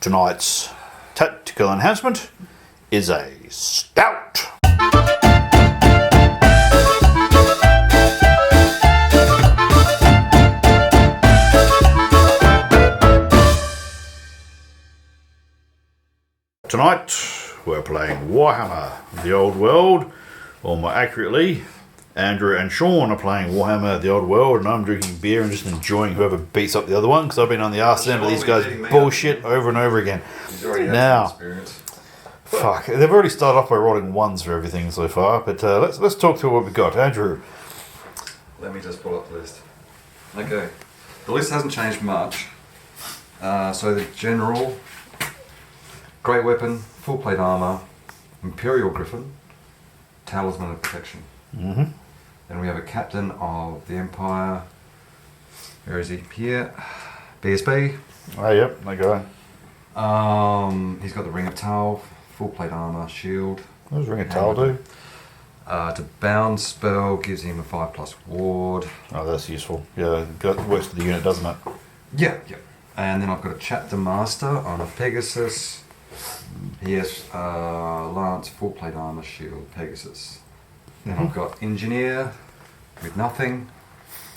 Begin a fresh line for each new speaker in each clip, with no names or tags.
Tonight's tactical enhancement is a stout. Tonight we're playing Warhammer, the Old World, or more accurately, Andrew and Sean are playing Warhammer, the Old World, and I'm drinking beer and just enjoying whoever beats up the other one, because I've been on the arse end of these guys' bullshit over and over again. Now, fuck, they've already started off by rolling ones for everything so far, but let's talk through what we've got. Andrew.
Let me just pull up the list. Okay, the list hasn't changed much. So the General, Great Weapon, Full Plate Armour, Imperial Griffin, Talisman of Protection.
Mm-hmm.
Then we have a Captain of the Empire. Where is he? Here. BSB.
Oh, yep, that guy.
He's got the Ring of Tal, Full Plate Armour, Shield.
What does Ring of Tal do?
To bound spell gives him a 5+ ward.
Oh, that's useful. Yeah, it works for the unit, doesn't it?
Yeah. And then I've got a Chapter Master on a Pegasus. He has Lance, Full Plate Armour, Shield, Pegasus. Then I've got Engineer with nothing.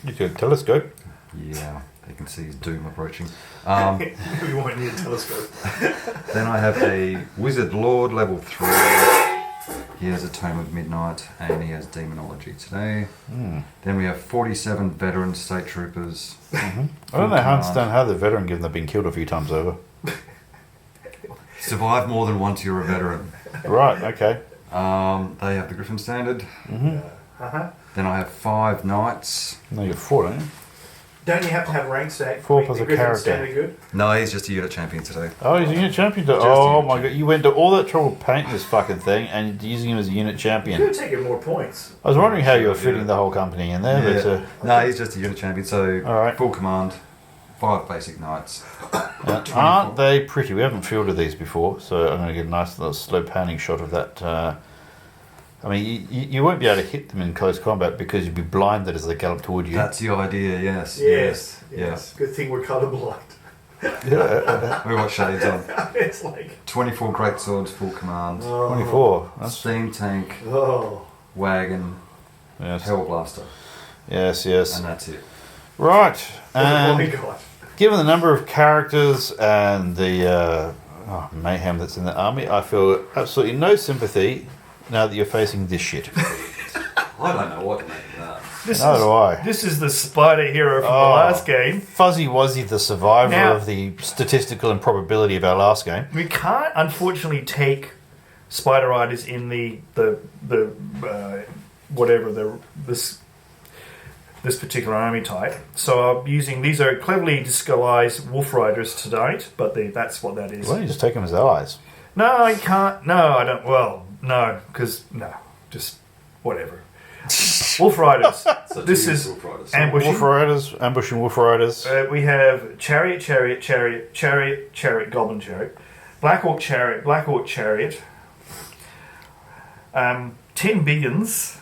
You could telescope.
Yeah, you can see his doom approaching.
We won't need a telescope.
Then I have a Wizard Lord level 3. He has a Tome of Midnight and he has Demonology today. Then we have 47 veteran state troopers.
I don't know understand how the veteran, given they've been killed a few times over.
Survive more than once you're a veteran.
Right, okay.
They have the Griffin Standard. Then I have 5 Knights.
No, you're 4, don't you?
Don't you have to have rank stack?
4 plus a character.
Good?
No, he's just a unit champion today.
Oh, he's a unit champion. Oh my god, you went to all that trouble painting this fucking thing and using him as a unit
You
champion.
could have taken more points.
I was wondering how you were fitting the whole company in there, but
No, he's just a unit champion, so
Alright.
full command, 5 basic Knights.
aren't they pretty? We haven't fielded these before, so I'm going to get a nice little slow panning shot of that. I mean, you won't be able to hit them in close combat because you'd be blinded as they gallop toward you.
That's the idea, yes.
Yes. Good thing we're colourblind.
We watch Shades on.
It's like
24 great swords, full command.
24. That's
Steam tank,
oh.
wagon,
yes.
hellblaster,
Yes.
and that's it.
Right.
Oh my
And
god.
given the number of characters and the mayhem that's in the army, I feel absolutely no sympathy now that you're facing this shit.
I don't know what to make of that.
Neither do I.
This is the spider hero from the last game.
Fuzzy Wuzzy, the survivor
Now-
of the statistical improbability of our last game.
We can't, unfortunately, take spider riders in this particular army type. So I'm using these are cleverly disguised wolf riders tonight, but that's what that is.
Why don't you just take them as allies?
No, I can't. No, I don't. Well, no, because just whatever. Wolf riders.
So
This
two
is
wolf riders.
ambushing.
Wolf riders, ambushing wolf riders.
We have chariot, goblin chariot, black orc chariot, 10 biggins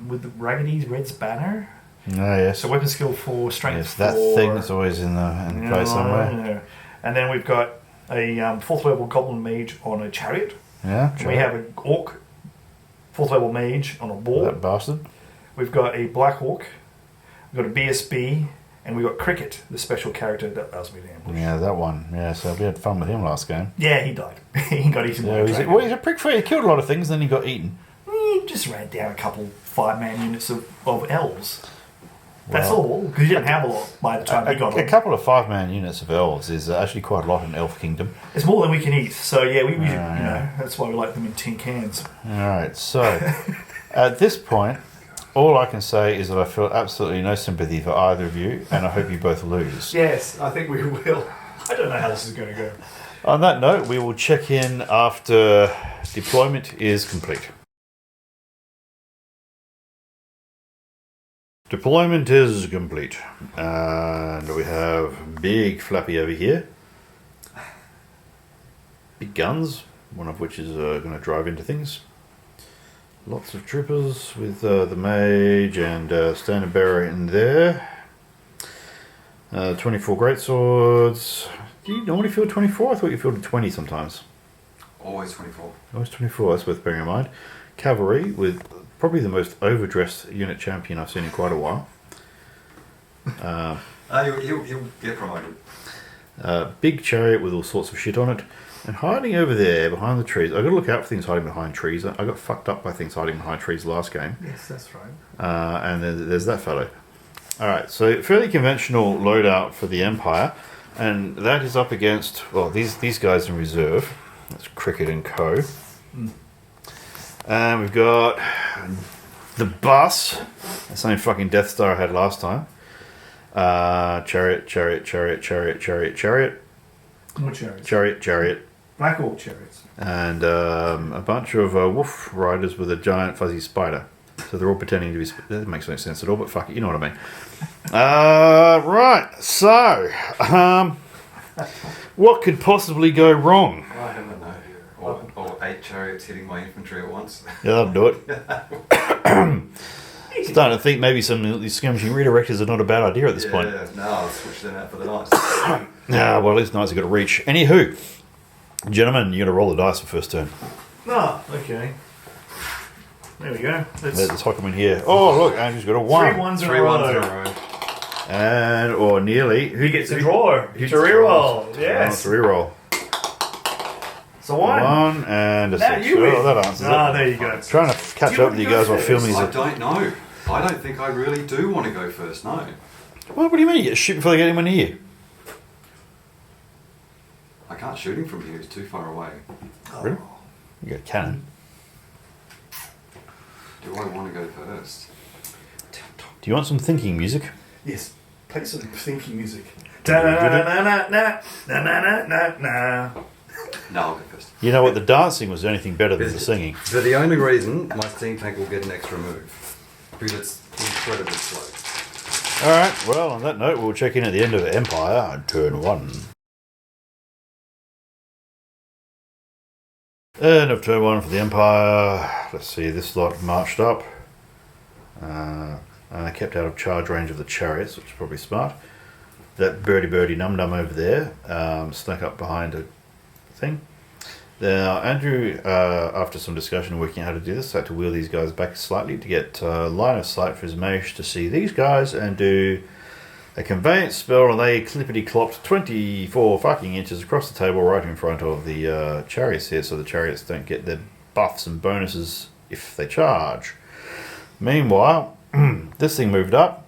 with the Raggedy's Red's banner.
Oh, yes.
So weapon skill 4, strength
Yes,
4.
that thing is always in place somewhere.
Yeah. And then we've got a 4th level goblin mage on a chariot.
Yeah,
We have an orc 4th level mage on a boar.
that bastard.
We've got a black orc. We've got a BSB. And we've got Cricket, the special character that allows me to ambush.
Yeah, that one. Yeah, so we had fun with him last game.
Yeah, he died. He got eaten by
Yeah,
a
he's
dragon.
a prick for you. He killed a lot of things, then he got eaten.
He just ran down a couple 5-man units of elves. That's
Well,
all, because he didn't have a lot by the time he got
A
on.
couple of 5-man units of elves is actually quite a lot in Elf Kingdom.
It's more than we can eat, so yeah, we that's why we like them in tin cans.
Alright, so at this point, all I can say is that I feel absolutely no sympathy for either of you, and I hope you both lose.
Yes, I think we will. I don't know how this is going to go.
On that note, we will check in after deployment is complete. Deployment is complete, and we have Big Flappy over here. Big guns, one of which is going to drive into things. Lots of troopers with the mage and standard bearer in there. 24 greatswords, Do you normally field 24? I thought you fielded 20 sometimes.
Always 24.
Always 24, that's worth bearing in mind. Cavalry with probably the most overdressed unit champion I've seen in quite a while.
He'll get promoted.
Big chariot with all sorts of shit on it. And hiding over there behind the trees. I've got to look out for things hiding behind trees. I got fucked up by things hiding behind trees last game.
Yes, that's right.
And then there's that fellow. Alright, so fairly conventional loadout for the Empire. And that is up against, well, these guys in reserve. That's Cricket and Co. And we've got the bus. The same fucking Death Star I had last time. Chariot.
More chariots.
Chariot.
Black Orc chariots.
And a bunch of wolf riders with a giant fuzzy spider. So they're all pretending to be... That makes no sense at all, but fuck it, you know what I mean. Right, so... what could possibly go wrong?
I don't know. Or 8 chariots hitting my infantry at once.
Yeah, that'll do it. Starting to think maybe some of these skirmishing redirectors are not a bad idea at this point.
Yeah, no, I'll switch them out for the knights.
Well, at least knights have got to reach. Anywho, gentlemen, you got to roll the dice for first turn.
Okay. There we go.
Let's hook them in here. Oh, look, Andrew's got a 1.
3 ones in
3
a
ones in a
row.
row.
And, or nearly.
Who gets a draw? It's a reroll. Yes.
It's a reroll.
So 1.
1 and a
Now
6.
you win.
Oh, that answers it.
There you go.
Trying to catch up with you guys while filming
I
these.
don't know. I don't think I really do want to go first, no.
What do you mean? You get shit before they get anyone near you?
I can't shoot him from here, he's too far away.
Really? You got a cannon.
Do I want to go first?
Do you want some thinking music?
Yes. Play some thinking music. Da-na-na-na-na-na-na-na-na-na.
No, I'll go first.
You know what? The dancing was anything better than the singing.
For the only reason my steam tank will get an extra move. Because it's incredibly slow.
Alright, well, on that note, we'll check in at the end of Empire on turn 1. End of turn 1 for the Empire. Let's see, this lot marched up. And they kept out of charge range of the chariots, which is probably smart. That birdie num-num over there snuck up behind a thing. Now, Andrew, after some discussion and working out how to do this, had to wheel these guys back slightly to get line of sight for his mage to see these guys and do a conveyance spell, and they clippity-clopped 24 fucking inches across the table right in front of the chariots here, so the chariots don't get their buffs and bonuses if they charge. Meanwhile, this thing moved up,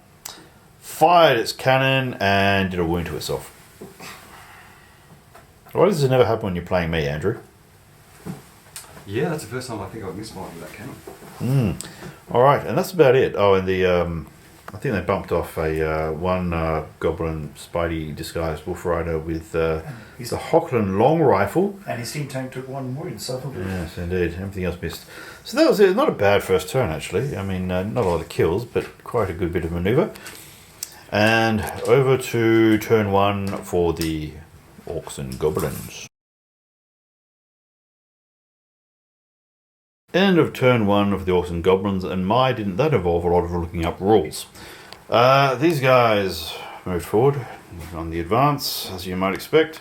fired its cannon, and did a wound to itself. Why does this never happen when you're playing me, Andrew?
Yeah, that's the first time I think I've missed one with that cannon.
Alright, and that's about it. Oh, and the I think they bumped off a one Goblin Spidey disguised Wolf Rider with the Hochland long rifle.
And his team tank took 1 wound, so...
Yes, indeed. Everything else missed. So that was it. Not a bad first turn, actually. I mean, not a lot of kills, but quite a good bit of manoeuvre. And over to turn 1 for the Orcs and Goblins. End of turn 1 of the Orcs and Goblins, and my didn't that involve a lot of looking up rules. These guys moved forward on the advance, as you might expect.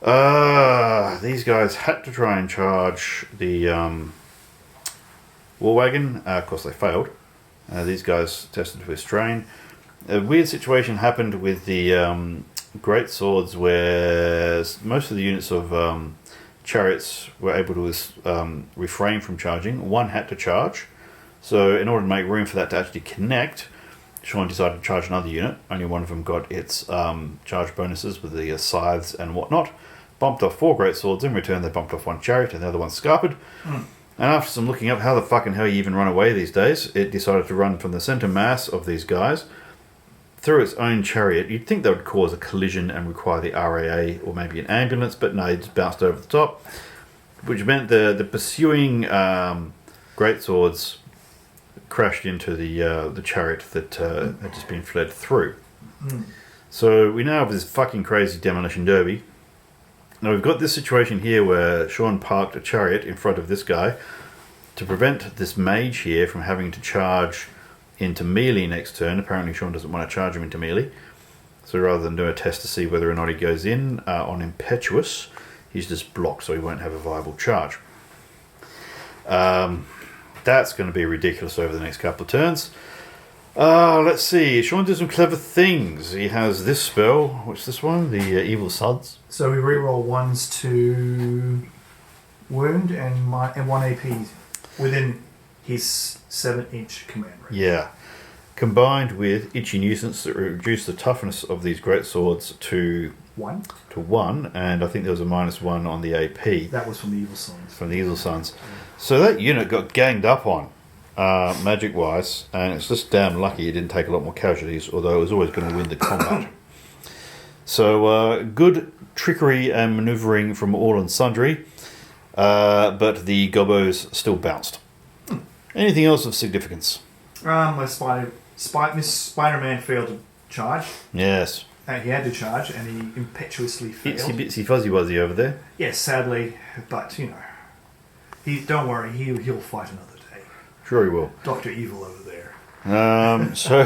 These guys had to try and charge the war wagon. Of course, they failed. These guys tested for strain. A weird situation happened with the great swords, where most of the units of chariots were able to refrain from charging. One had to charge, so in order to make room for that to actually connect, Sean decided to charge another unit. Only one of them got its charge bonuses with the scythes and whatnot. Bumped off 4 great swords. In return, they bumped off 1 chariot, and the other one scarpered. And after some looking up how the fucking hell you even run away these days, it decided to run from the centre mass of these guys through its own chariot. You'd think that would cause a collision and require the RAA or maybe an ambulance, but no, it just bounced over the top, which meant the pursuing greatswords crashed into the chariot that had just been fled through. So we now have this fucking crazy demolition derby. Now we've got this situation here where Sean parked a chariot in front of this guy to prevent this mage here from having to charge into melee next turn. Apparently Sean doesn't want to charge him into melee. So rather than do a test to see whether or not he goes in on Impetuous, he's just blocked, so he won't have a viable charge. That's going to be ridiculous over the next couple of turns. Let's see. Sean did some clever things. He has this spell. What's this one? The Evil Suds.
So we reroll 1s to wound and 1 AP within his 7-inch command range.
Yeah. Combined with Itchy Nuisance that reduce the toughness of these great swords to
1.
To 1, and I think there was a -1 on the AP.
That was from the Evil Sons.
From the Evil Sons. So that unit got ganged up on, magic-wise, and it's just damn lucky it didn't take a lot more casualties, although it was always going to win the combat. So good trickery and manoeuvring from all and sundry, but the gobos still bounced. Anything else of significance?
My Spider-Man failed to charge.
Yes.
He had to charge, and he impetuously failed.
Itsy bitsy fuzzy wuzzy over there.
Yes, sadly, but you know, don't worry, he'll fight another day.
Sure he will.
Dr. Evil over there.
So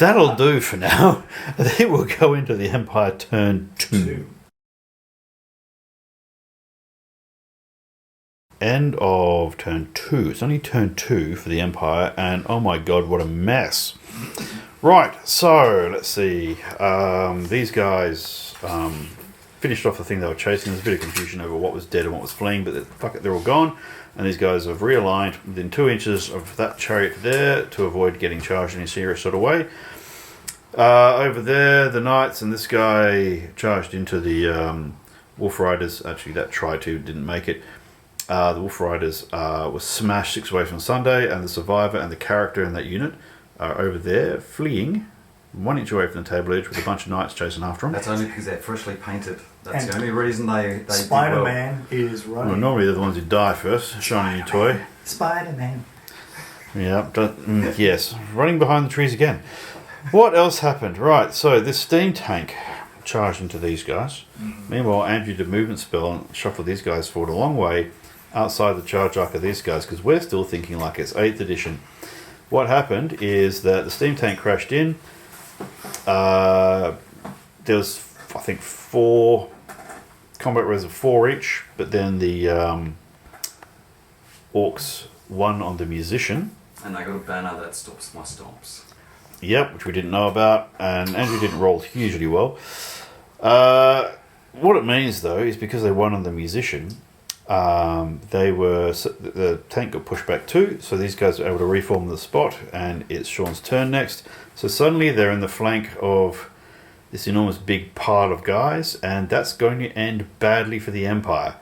that'll do for now. I think we'll go into the Empire turn 2. End of turn 2. It's only turn 2 for the Empire, and oh my god, what a mess. Right, so let's see. These guys finished off the thing they were chasing. There's a bit of confusion over what was dead and what was fleeing, but fuck it, they're all gone. And these guys have realigned within 2 inches of that chariot there to avoid getting charged in a serious sort of way. Over there, the knights and this guy charged into the Wolf Riders. Actually, that tried to, didn't make it. The Wolf Riders were smashed 6 away from Sunday, and the survivor and the character in that unit are over there, fleeing 1 inch away from the table edge with a bunch of knights chasing after them.
That's only because they're freshly painted. That's the only reason they
Spider-Man is running.
Well, normally they're the ones who die first. Shiny new toy.
Spider-Man.
Yeah, yes. Running behind the trees again. What else happened? Right, so this steam tank charged into these guys. Meanwhile, Andrew did a movement spell and shuffled these guys forward a long way outside the charge arc of these guys, because we're still thinking like it's 8th edition. What happened is that the steam tank crashed in. There was, I think, 4 combat res of 4 each, but then the Orcs won on the musician.
And I got a banner that stops my stomps.
Yep, which we didn't know about, and Andrew didn't roll hugely well. What it means, though, is because they won on the musician, the tank got pushed back too, so these guys were able to reform the spot, and it's Sean's turn next. So suddenly they're in the flank of this enormous big pile of guys, and that's going to end badly for the Empire.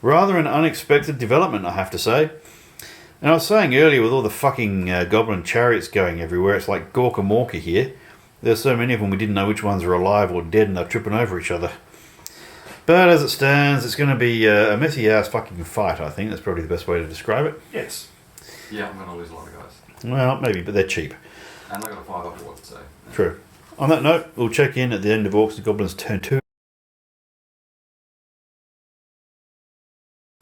Rather an unexpected development, I have to say. And I was saying earlier, with all the fucking goblin chariots going everywhere, it's like Gorkamorka here. There's so many of them we didn't know which ones are alive or dead, and they're tripping over each other. But as it stands, it's going to be a messy ass fucking fight, I think. That's probably the best way to describe it.
Yes.
Yeah, I'm going to lose a lot of guys.
Well, maybe, but they're cheap.
And I got a 5 up ward, so. Yeah.
True. On that note, we'll check in at the end of Orcs and Goblins turn 2.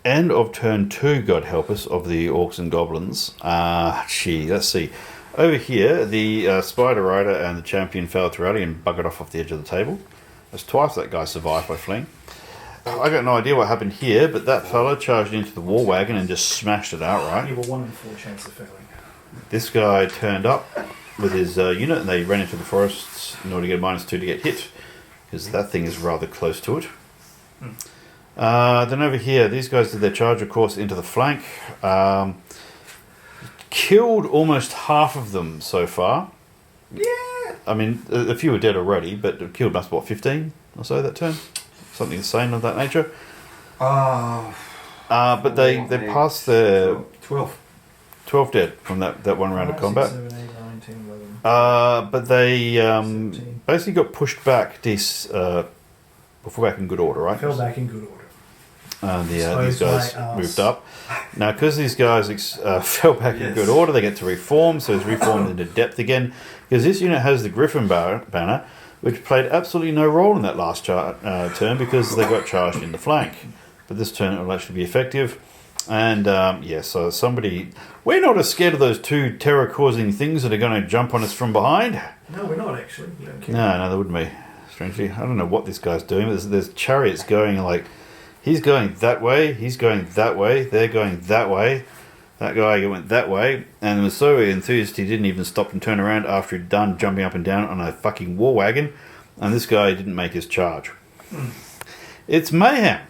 End of turn 2, God help us, of the Orcs and Goblins. Let's see. Over here, the Spider Rider and the Champion failed to rally and buggered off the edge of the table. That's twice that guy survived by fleeing. I got no idea what happened here, but that fella charged into the war wagon and just smashed it outright.
You were 1 in 4 chance of failing.
This guy turned up with his unit, and they ran into the forests in order to get a -2 to get hit, because that thing is rather close to it. Then over here, these guys did their charge, of course, into the flank. Killed almost half of them so far.
Yeah.
I mean, a few are dead already, but killed must, 15 or so that turn? Something insane of that nature. But they passed their 12 dead from that one round of combat.
6, 7, 8, 9, 10, 11.
But they
17.
basically got pushed back. These fell back in good order, right?
Fell back in good order.
These guys moved up. Now, because these guys fell back in good order, they get to reform, so it's reformed into depth again. Because this unit has the Griffin banner, which played absolutely no role in that last turn because they got charged in the flank. But this turn it will actually be effective. And yeah, so somebody... We're not as scared of those two terror-causing things that are going to jump on us from behind.
No, we're not actually. We don't care.
No, they wouldn't be. Strangely, I don't know what this guy's doing. There's chariots going like... He's going that way, he's going that way, they're going that way. That guy went that way, and was so enthused he didn't even stop and turn around after he'd done jumping up and down on a fucking war wagon. And this guy didn't make his charge. It's mayhem.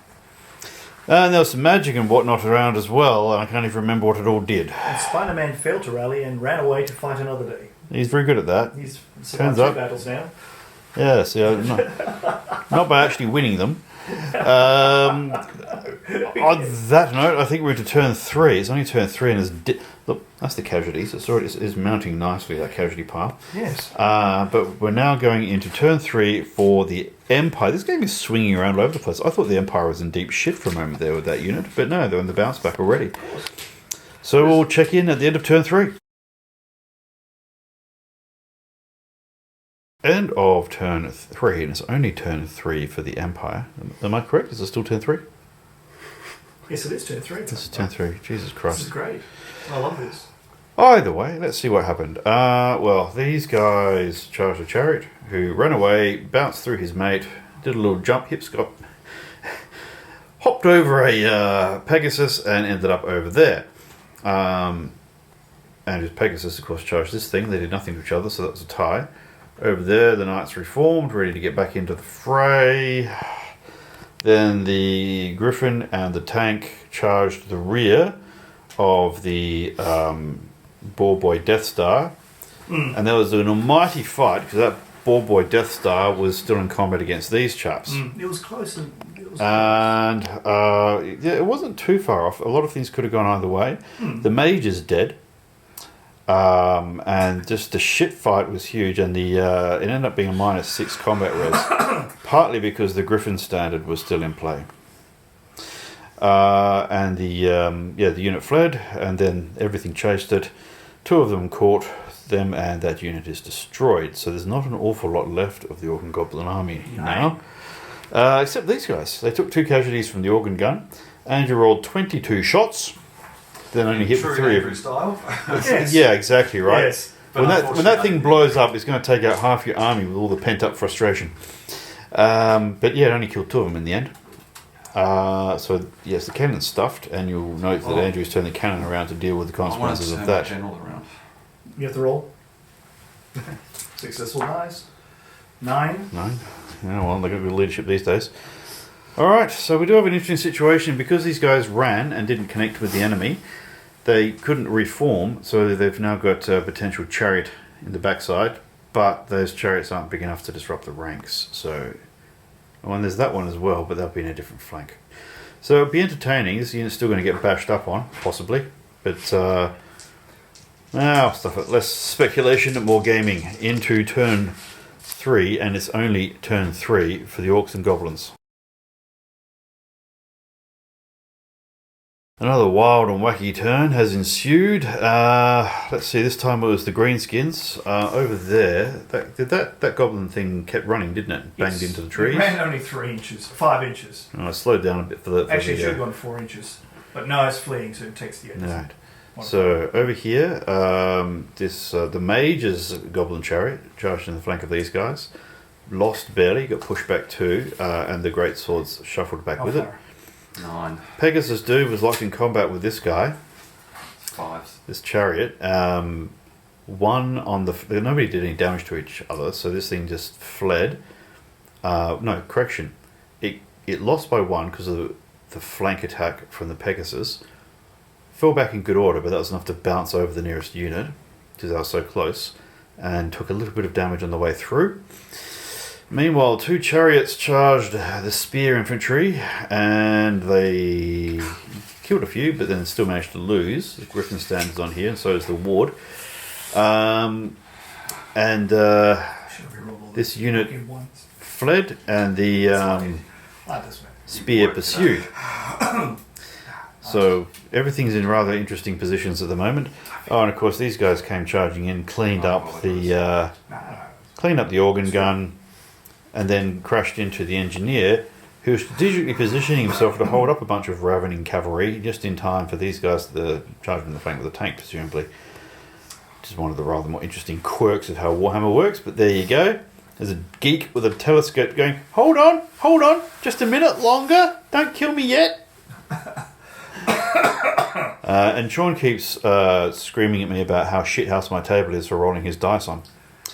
And there was some magic and whatnot around as well, and I can't even remember what it all did.
And Spider-Man failed to rally and ran away to fight another day.
He's very good at that.
He's
Turns
survived 2
up.
battles now.
Yeah, see, not by actually winning them. On that note, I think we're into turn 3. It's only turn 3, and look, that's the casualties. It's mounting nicely, that casualty pile.
Yes.
But we're now going into turn 3 for the Empire. This game is swinging around all over the place. I thought the Empire was in deep shit for a moment there with that unit, but no, they're in the bounce back already. So we'll check in at the end of turn 3. End of turn 3, and it's only turn 3 for the Empire. Am I correct? Is it still turn 3?
Yes, it is turn 3.
This is turn 3. Jesus Christ.
This is great. I love this.
Either way, let's see what happened. Well, these guys charged a chariot, who ran away, bounced through his mate, did a little jump, hopped over a Pegasus, and ended up over there. And his Pegasus, of course, charged this thing. They did nothing to each other, so that was a tie. Over there, the Knights reformed, ready to get back into the fray. Then the Griffin and the tank charged the rear of the Ball Boy Death Star. And there was an almighty fight, because that Ball Boy Death Star was still in combat against these chaps.
It was close.
Yeah, it wasn't too far off. A lot of things could have gone either way. The mage is dead. And just the shit fight was huge, and it ended up being a -6 combat res, partly because the Griffin standard was still in play. And the unit fled, and then everything chased it. 2 of them caught them, and that unit is destroyed. So there's not an awful lot left of the Orc and Goblin army now, except these guys. They took 2 casualties from the organ gun. Andrew rolled 22 shots. Then only hit with 3 of them.
Style.
Yes.
Yeah, exactly right.
Yes.
When that thing blows up, it's going to take out half your army with all the pent up frustration. But yeah, it only killed 2 of them in the end. So yes, the cannon's stuffed, and you'll note that Andrew's turned the cannon around to deal with the consequences of that.
General around.
You have to roll. Successful dice. 9.
9. Yeah, well, they've got good leadership these days. All right, so we do have an interesting situation because these guys ran and didn't connect with the enemy. They couldn't reform, so they've now got a potential chariot in the backside, but those chariots aren't big enough to disrupt the ranks. So, and there's that one as well, but they'll be in a different flank. So it'll be entertaining. This unit's still going to get bashed up on, possibly, but now stuff it. Less speculation and more gaming into turn 3, and it's only turn 3 for the Orcs and Goblins. Another wild and wacky turn has ensued. Let's see, this time it was the greenskins. Over there, that goblin thing kept running, didn't it? Banged into the trees.
It ran only 3 inches, 5 inches.
Oh, I slowed down a bit for the...
Actually, it should have gone 4 inches. But no, it's fleeing, so it takes the edges.
Right. So over here, the mage's goblin chariot charged in the flank of these guys. Lost barely, got pushed back 2, and the great swords shuffled back with it.
9.
Pegasus dude was locked in combat with this guy.
5.
This chariot. One on the... Nobody did any damage to each other, so this thing just fled. No, correction. It lost by 1 because of the flank attack from the Pegasus. Fell back in good order, but that was enough to bounce over the nearest unit, because they were so close, and took a little bit of damage on the way through. Meanwhile, 2 chariots charged the spear infantry, and they killed a few, but then still managed to lose. The Griffin stands on here, and so is the ward. This unit fled, and the spear pursued. So everything's in rather interesting positions at the moment. Oh, and of course these guys came charging in, cleaned up the organ gun, and then crashed into the engineer, who was strategically positioning himself to hold up a bunch of ravening cavalry just in time for these guys to charge from the flank with a tank, presumably. Which is one of the rather more interesting quirks of how Warhammer works, but there you go. There's a geek with a telescope going, hold on, just a minute longer, don't kill me yet. And Sean keeps screaming at me about how shithouse my table is for rolling his dice on.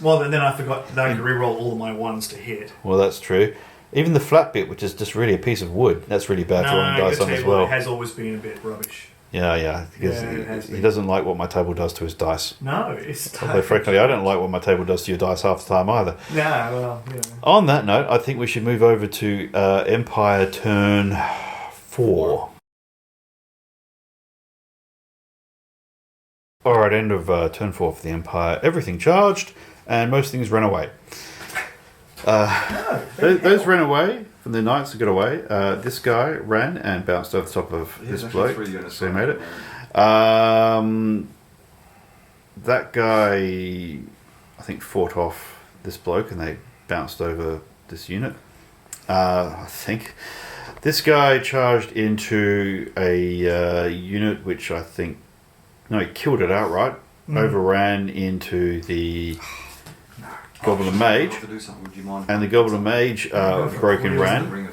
Well, then I forgot that I could reroll all of my ones to hit.
Well, that's true. Even the flat bit, which is just really a piece of wood, that's really bad for rolling dice on as well.
It has always been a bit rubbish.
Yeah, because he doesn't like what my table does to his dice.
No, it's...
Although, frankly, I don't like what my table does to your dice half the time either.
Yeah, well, yeah.
On that note, I think we should move over to Empire turn 4. Alright, end of turn 4 for the Empire. Everything charged, and most things ran away. Those ran away from the knights that got away. This guy ran and bounced over the top of this bloke, so he made it. That guy, I think, fought off this bloke and they bounced over this unit. I think. This guy charged into a unit which I think... No, he killed it outright. Overran into the Goblin Mage. And the Goblin Mage broke and ran.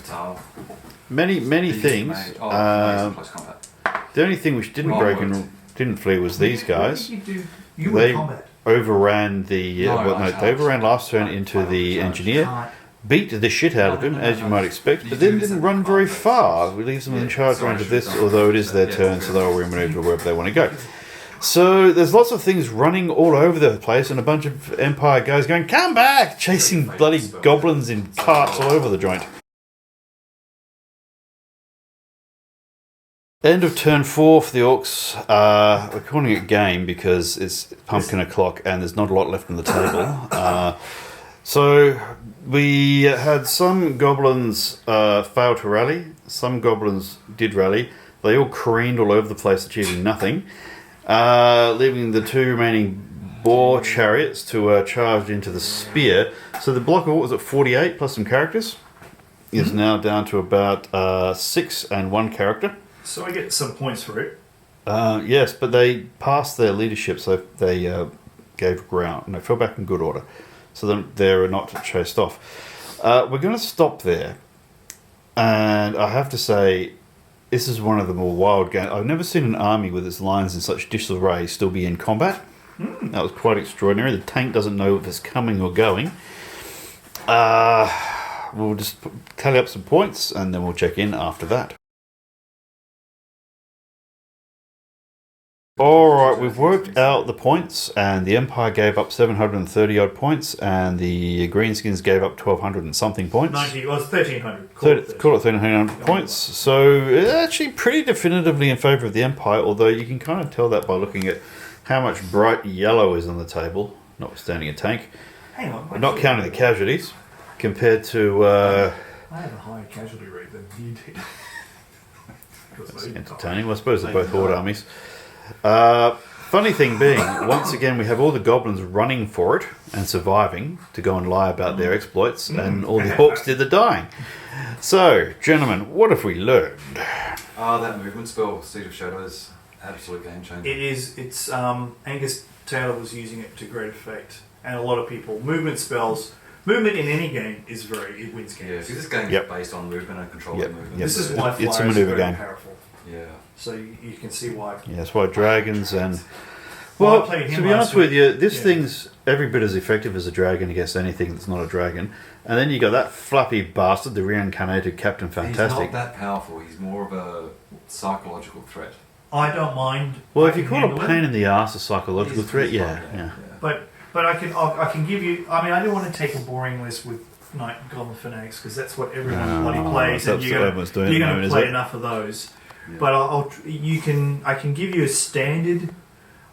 Many things. The only thing which didn't flee was these guys. They overran the... they overran last turn into the Engineer. Beat the shit out of him, as you might expect, but then didn't run very far. We leave them in charge range of this, although it is their turn, so they'll re-maneuver wherever they want to go. So there's lots of things running all over the place, and a bunch of Empire guys going, come back! Chasing bloody goblins in carts all over the joint. End of turn 4 for the Orcs. We're calling it game because it's pumpkin o'clock and there's not a lot left on the table. So we had some goblins fail to rally. Some goblins did rally. They all careened all over the place, achieving nothing. Leaving the two remaining boar chariots to charge into the spear. So the block of what was it, 48 plus some characters is now down to about 6 and 1 character.
So I get some points for it.
Yes, but they passed their leadership, so they gave ground and they fell back in good order. So then they're not chased off. We're going to stop there. And I have to say, this is one of the more wild games. I've never seen an army with its lines in such disarray still be in combat. That was quite extraordinary. The tank doesn't know if it's coming or going. We'll just tally up some points and then we'll check in after that. Alright, we've worked out the points, and the Empire gave up 730 odd points, and the Greenskins gave up 1200 and something points.
1300.
Call it 1300 points. So actually pretty definitively in favour of the Empire, although you can kind of tell that by looking at how much bright yellow is on the table, notwithstanding a tank.
Hang on.
Not counting the casualties, compared to...
I have a higher casualty rate than you did.
That's entertaining. Well, I suppose they're both horde armies. Funny thing being, once again we have all the goblins running for it and surviving to go and lie about their exploits, and all the orcs did the dying. So, gentlemen, what have we learned?
That movement spell, Seed of Shadows, absolute game changer.
It's Angus Taylor was using it to great effect, and a lot of people. Movement in any game it wins games.
Yeah, see, this game is based on movement and controlling movement.
This is why
it's a
flyers
maneuver
are very
game.
powerful.
Yeah.
So you can see why.
Yeah, that's why dragons and... Well, to be honest with you, this thing's every bit as effective as a dragon against anything that's not a dragon. And then you got that fluffy bastard, the reincarnated Captain Fantastic.
He's not that powerful. He's more of a psychological threat.
I don't mind.
Well, if you call a pain in the ass a psychological threat, yeah.
But I can give you. I mean, I don't want to take a boring list with Knight Goblin Fanatics because that's what everyone bloody plays, and you're going to play enough of those. Yeah. But I can give you a standard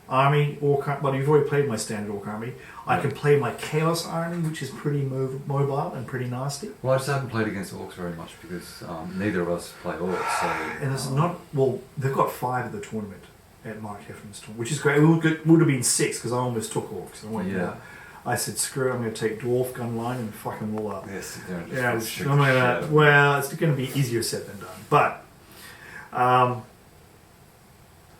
army orc. Well, you've already played my standard orc army. I can play my chaos army, which is pretty mobile and pretty nasty.
Well, I just haven't played against orcs very much because neither of us play orcs. So,
and it's not well. They've got 5 at the tournament at Mark Heffern's tournament, which is great. It would have been 6 because I almost took orcs. I said, screw it, I'm going to take dwarf gun line and fuck them all up.
Yes,
well, it's going to be easier said than done. But,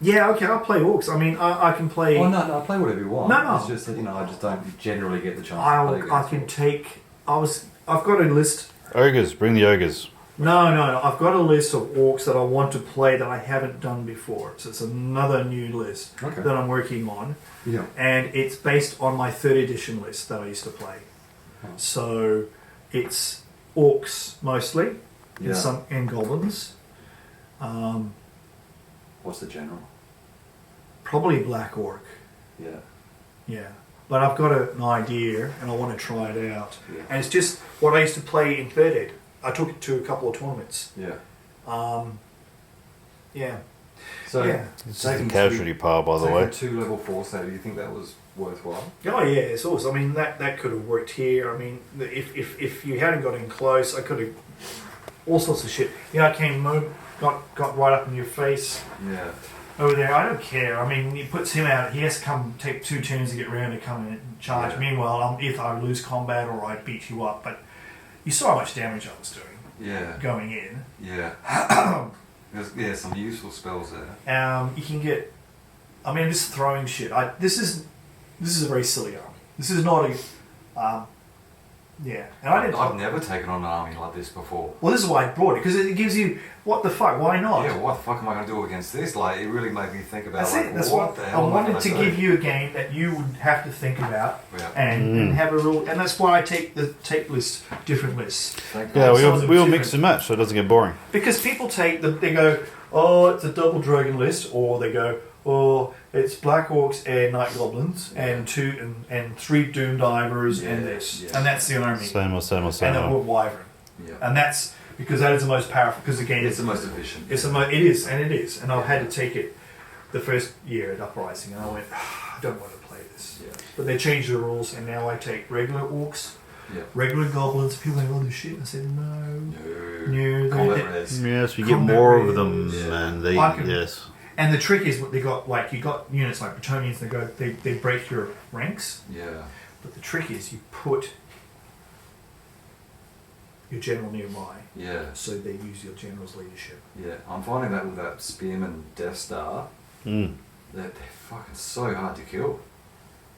yeah, okay, I'll play orcs. I mean, I can play...
Oh, no, play whatever you want.
No.
It's just that, I just don't generally get the chance to play
I can take... I've got a list...
Ogres, bring the ogres.
No, I've got a list of orcs that I want to play that I haven't done before. So it's another new list that I'm working on.
Yeah.
And it's based on my 3rd edition list that I used to play. Oh. So it's orcs mostly, and goblins.
What's the general?
Probably black orc.
Yeah.
Yeah. But I've got an idea and I want to try it out.
Yeah.
And it's just what I used to play in 3rd Ed. I took it to a couple of tournaments.
Yeah.
Yeah.
So
this is the casualty pile, by the way.
2 level 4, so do you think that was worthwhile?
Oh yeah, it's awesome. I mean that could have worked here. I mean if you hadn't got in close, I could have all sorts of shit. I came got right up in your face.
Yeah.
Over there, I don't care. I mean, it puts him out. He has to come take 2 turns to get round to come and charge. Yeah. Meanwhile, if I lose combat or I beat you up, but you saw how much damage I was doing.
Yeah.
Going in.
Yeah. There's some useful spells there.
You can get. I mean, just throwing shit. This is a very silly army. This is not a. Yeah, and
I've never taken on an army like this before.
Well, this is why I brought it, because it gives you what the fuck? Why not?
Yeah, what the fuck am I going to do against this? Like, it really made me think about.
That's what the hell I wanted to give you a game that you would have to think about and have a rule, and that's why I take the different lists.
Yeah, we all mix and match, so it doesn't get boring.
Because people they go, oh, it's a double dragon list, or they go, oh, it's black orcs and night goblins and 3 doom divers and this, and that's the army.
Same.
And then we're wyvern, and that's because that is the most powerful. Because again,
it's the most efficient.
It is, and I've had to take it the first year at Uprising, and I went, I don't want to play this. Yeah. But they changed the rules, and now I take regular orcs. Yeah. Regular goblins. People are like, oh, this shit. And I said, no.
Combat res.
Yes, we get more of them, and yes.
And the trick is what they got. Like you got units like Bretonians. They break your ranks.
Yeah.
But the trick is you put your general nearby.
Yeah.
So they use your general's leadership.
Yeah, I'm finding that with that Spearman Death Star. That they're fucking so hard to kill.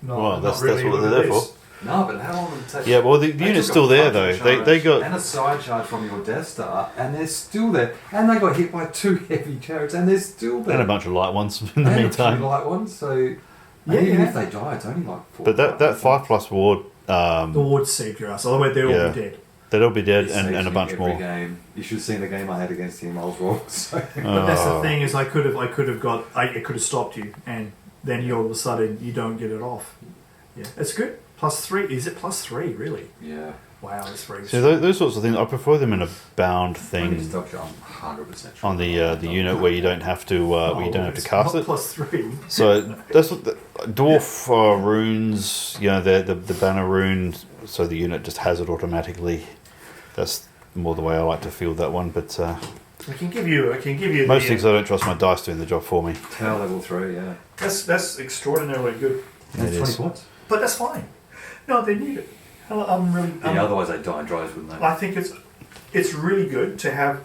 No,
well, that's what they're there for.
No, but how long did it take?
Yeah, well, the unit's still there though. They got
and a side charge from your Death Star, and they're still there. And they got hit by 2 heavy chariots, and they're still there.
And a bunch of light ones in the meantime.
A few light ones, so even if they die, it's only like 4.
But that 5+ ward.
The ward saved your ass. Otherwise, they'd all be dead.
They'd all be dead, and a bunch more.
Game. You should have seen the game I had against him. I was wrong. So.
But that's the thing is, I could have stopped you, and then you all of a sudden you don't get it off. Yeah, it's good. +3. Is it +3? Really?
Yeah.
Wow, that's very good.
So those sorts of things, I prefer them in a bound thing.
I'm 100%
on the unit where you don't have to cast it.
+3.
So that's what the dwarf runes. The banner rune. So the unit just has it automatically. That's more the way I like to field that one. But
I can give you.
Most things I don't trust my dice doing the job for me.
Tail level 3, yeah.
That's extraordinarily good.
That's 20 points.
But that's fine. No, they need it.
Otherwise they die in droves, wouldn't they?
I think it's really good to have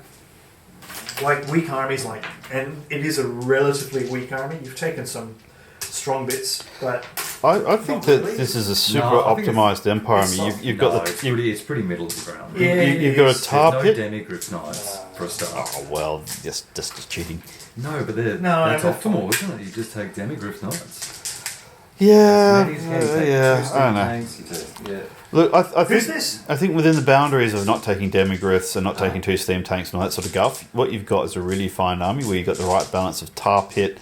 like weak armies, and it is a relatively weak army. You've taken some strong bits, but
I think that this is a super optimized empire army. You've got
it's pretty middle of the ground.
Yeah, you've got a tar pit.
No Demigryph Knights for a start.
Oh well, just cheating.
No, but that's optimal, isn't it? You just take Demigryph Knights.
Yeah, I don't know. Look, I think within the boundaries of not taking demigryphs and not taking 2 steam tanks and all that sort of guff, what you've got is a really fine army where you've got the right balance of tar pit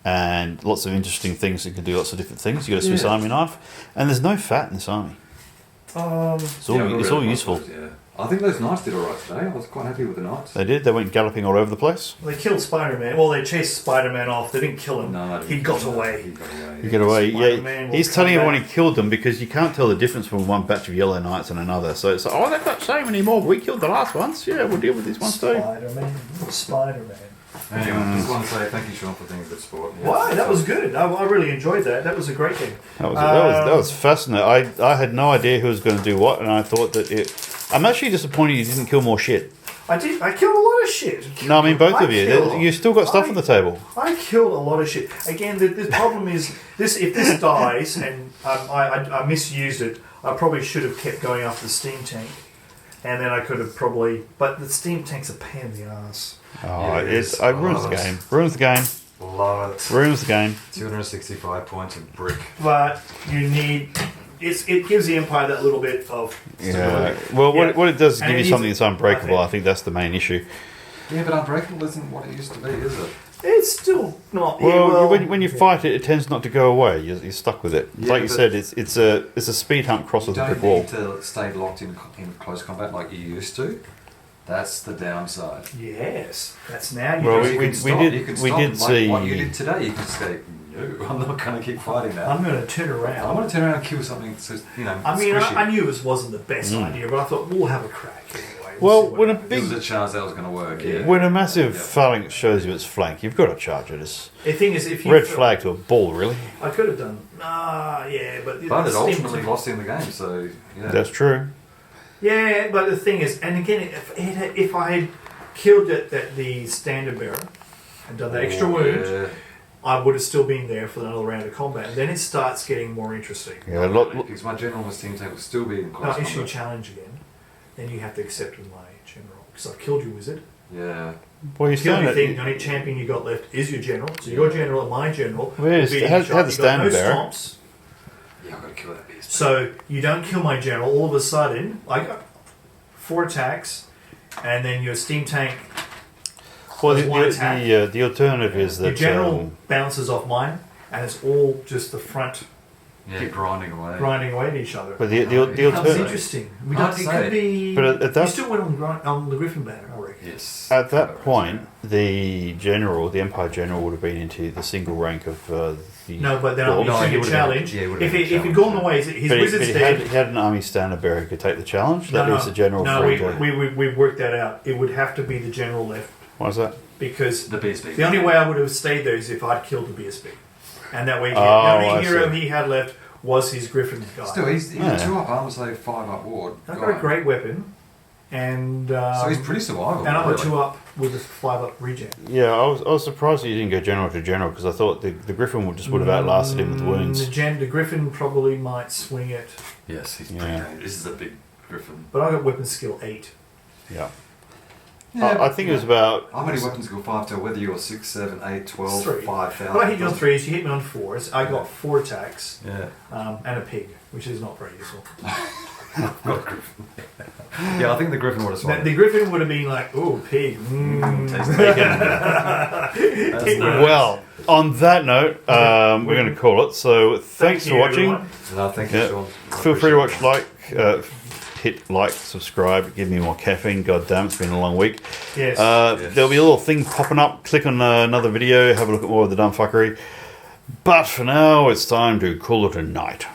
and lots of interesting things that can do lots of different things. You've got a Swiss Army knife, and there's no fat in this army. It's all useful.
I think those knights did alright today. I was quite happy with the knights.
They did. They went galloping all over the place.
They killed Spider-Man. Well, they chased Spider-Man off. They didn't kill him.
No,
he got away.
He got away. Yeah, he's telling everyone he killed them because you can't tell the difference from one batch of yellow knights and another. So it's like, they've got so many more. We killed the last ones. Yeah, we'll deal with these ones too.
Spider-Man.
Anyway, just want to say thank you, Sean, for being a good sport. Yeah,
Wow, that was good. I really enjoyed that. That was a great game.
That was fascinating. I had no idea who was going to do what, and I thought that it. I'm actually disappointed you didn't kill more shit.
I did. I killed a lot of shit.
No, I mean both of you. You still got stuff on the table.
I killed a lot of shit. Again, the problem is this: if this dies and I misused it, I probably should have kept going after the steam tank, and then I could have probably. But the steam tank's a pain in the ass.
Oh, it ruins the game. Ruins the game.
Love it.
Ruins the game.
265 points of brick.
But you need. It gives the Empire that little bit of stability.
Yeah. Well, what it does is
And
give
it
you something
is-
that's unbreakable. I think that's the main issue.
Yeah, but Unbreakable isn't what it used to be, is it?
It's still not.
Well, when you fight it, it tends not to go away. You're stuck with it.
Yeah,
Like you
but-
said, it's a speed hump cross
You
with a
don't
brick wall.
need to stay locked in close combat like you used to. That's the downside.
Yes, that's now. You
Well,
just-
we did see-
What you did today, you could say, no, I'm not going to keep fighting that.
I'm going to turn
I
around.
want to turn around and kill something, so,
I mean,
squishy.
I knew this wasn't the best idea, but I thought we'll have a crack anyway.
Well,
see what
when a
happens.
There
big
was a chance that was going to work, yeah.
when a massive
Yeah.
phalanx shows you its flank, you've got to charge it. It's
The thing is, if you
red flag to a ball, really.
I could have done. Yeah, but
But it
the
ultimately
steam-
lost in the game, so, yeah.
That's true.
Yeah, but the thing is, and again, if I had killed the standard bearer and done the extra wound,
Yeah.
I would have still been there for another round of combat. And then it starts getting more interesting.
Yeah, a lot.
Because my general and steam tank will still be in close
Now, issue a
combat.
challenge again, then you have to accept with my general. Because I've killed your wizard.
Yeah.
Well, you're
The
still
only
in
thing,
it.
the only champion you got left is your general. So your general and my general.
Where's-
will be
had-
shot.
had the
You got no
standard bearer.
stomps.
Yeah, I've got to kill that beast.
So you don't kill my general. All of a sudden, I got 4 attacks, and then your steam tank.
Well,
There's one attack.
the alternative is
Your
that
general bounces off mine, and it's all just the front
Yeah, grinding away.
grinding away at each other.
but the
It becomes
alternative
interesting. We
I'd
don't. It
say-
could be.
But at
you
that
still went on the Griffin banner, I reckon.
Yes.
at that point, the Empire general would have been into the single rank of the.
No, but then
Well,
I'll be
no,
showing
he
a
would've been-
challenge.
yeah, he would've
If
been
he'd
challenged,
gone
yeah.
away, his
But
wizard's
he
dead.
had an army standard bearer who could take the challenge. That is the general.
No,
free to-
we worked that out. It would have to be the general left
Why is that?
because
The BSB.
the only way I would have stayed there is if I'd killed the BSB, and that way the
I
only hero
see.
he had left was his Griffin guy.
Still, he's
Yeah.
2 up armor, so 5 up ward.
I've got a great weapon, and
So he's pretty survivable.
and I'm a
really.
2 up with a 5 up regen.
Yeah, I was surprised that you didn't go general to general because I thought the Griffin would have outlasted him with wounds.
The Griffin probably might swing it,
Yes, he's
Yeah.
pretty dangerous. This is a big griffin.
but I got weapon skill 8.
Yeah,
Yeah,
I think it was about.
How many weapons go 5 to? Whether you're 6, 7, 8, 12,
3.
5,000.
But I hit you on 3s, you hit me on 4s. I got 4 attacks
Yeah.
and a pig, which is not very useful.
Got a griffin. Yeah, I think the griffin would have swung.
The Griffin would have been like, "Oh, pig."
Tastes
It would have-
Well, on that note, we're going to call it. So thanks
Thank
for
you,
watching.
everyone.
No, thank you,
Yeah.
Sean. I
Feel free to watch,
appreciate
hit like, subscribe, give me more caffeine. God damn, it's been a long week.
Yes.
Yes.
There'll be a little thing popping up. Click on another video, have a look at more of the dumb fuckery. But for now, it's time to call it a night.